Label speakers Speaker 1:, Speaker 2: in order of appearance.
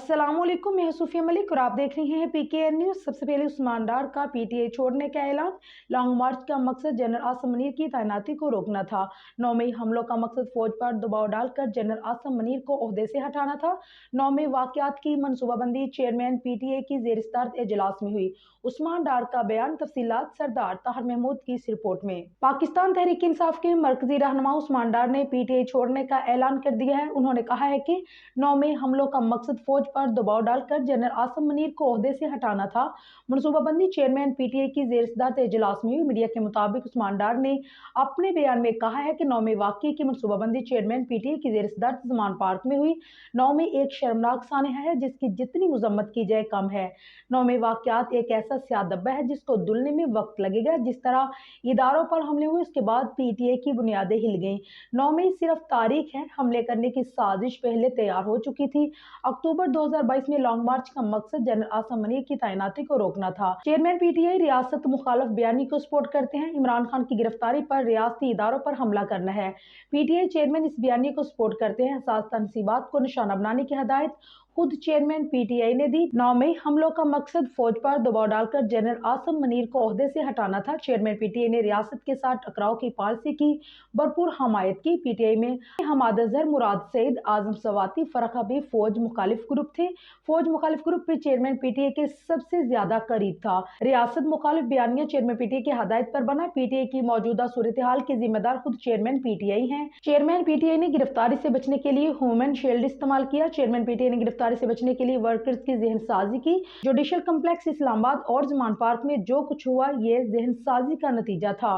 Speaker 1: अस्सलाम वालेकुम, मैं सूफिया मलिक और आप देख रहे हैं पीकेएन न्यूज़। सबसे पहले उस्मान डार का पीटीआई छोड़ने का ऐलान। लॉन्ग मार्च का मकसद जनरल आसम मनीर की तैनाती को रोकना था। 9 मई हमलों का मकसद फौज पर दबाव डालकर जनरल आसम मनीर को ओहदे से हटाना था। 9 मई वाकयात की मनसूबाबंदी चेयरमैन पीटीआई की ज़ेर-सदारत इजलास में हुई। उस्मान डार का बयान, तफसीलात सरदार ताहिर महमूद की इस रिपोर्ट में। पाकिस्तान तहरीक इंसाफ के मरकजी रहनुमा उस्मान डार ने पीटीआई छोड़ने का ऐलान कर दिया है। उन्होंने कहा है कि 9 मई हमलों का मकसद फौज पर दबाव डालकर जनरल आसम मनीर को ओहदे से हटाना था। मनसूबाबंदी चेयरमैन पीटीआई की ज़ेर-सदारत इजलास में हुई। मीडिया के मुताबिक उस्मान डार ने अपने बयान में कहा है कि 9 मई वाक़ये की मनसूबाबंदी चेयरमैन पीटीआई की ज़ेर-सदारत ज़मान पार्क में हुई। 9 मई एक शर्मनाक सानहा है जिसकी जितनी मजम्मत की जाए कम है। 9 मई वाक़यात एक ऐसा स्याह-दब्बा है जिसको धुलने में वक्त लगेगा। जिस तरह इदारों पर हमले हुए उसके बाद पीटीआई की बुनियादें हिल गईं। 9 मई सिर्फ तारीख है, हमले करने की साजिश पहले तैयार हो चुकी थी। अक्टूबर 2022 में लॉन्ग मार्च का मकसद जनरल आसम मनीर की तैनाती को रोकना था। चेयरमैन पीटीआई रियासत मुखालिफ बयानी को सपोर्ट करते हैं। इमरान खान की गिरफ्तारी पर रियासती इदारों पर हमला करना है। पीटीआई चेयरमैन इस बयानी को सपोर्ट करते हैं। हसास तनसीबात को निशाना बनाने की हिदायत खुद चेयरमैन पीटीआई ने दी। 9 मई हमलों का मकसद फौज पर दबाव डालकर जनरल आसम मनीर को ओहदे से हटाना था। चेयरमैन पीटीआई ने रियासत के साथ टकराव की पॉलिसी की भरपूर हमायत की। पीटीआई में हमाद अजहर, मुराद सईद, आजम सवाती, फरख हबीब फौज मुखालिफ ग्रुप थे। फौज मुखालिफ ग्रुप पे चेयरमैन पीटीआई के सबसे ज्यादा करीब था। रियासत मुखालिफ बयानिया चेयरमैन पीटीआई की हदायत पर बना। पीटीआई की मौजूदा सूरत हाल के जिम्मेदार खुद चेयरमैन पीटीआई हैं। चेयरमैन पीटीआई ने गिरफ्तारी से बचने के लिए ह्यूमन शील्ड इस्तेमाल किया। चेयरमैन पीटीआई ने गिरफ्तारी से बचने के लिए वर्कर्स की जहन साजी की। जुडिशल कम्प्लेक्स इस्लामाबाद और ज़मान पार्क में जो कुछ हुआ ये जहन साजी का नतीजा था।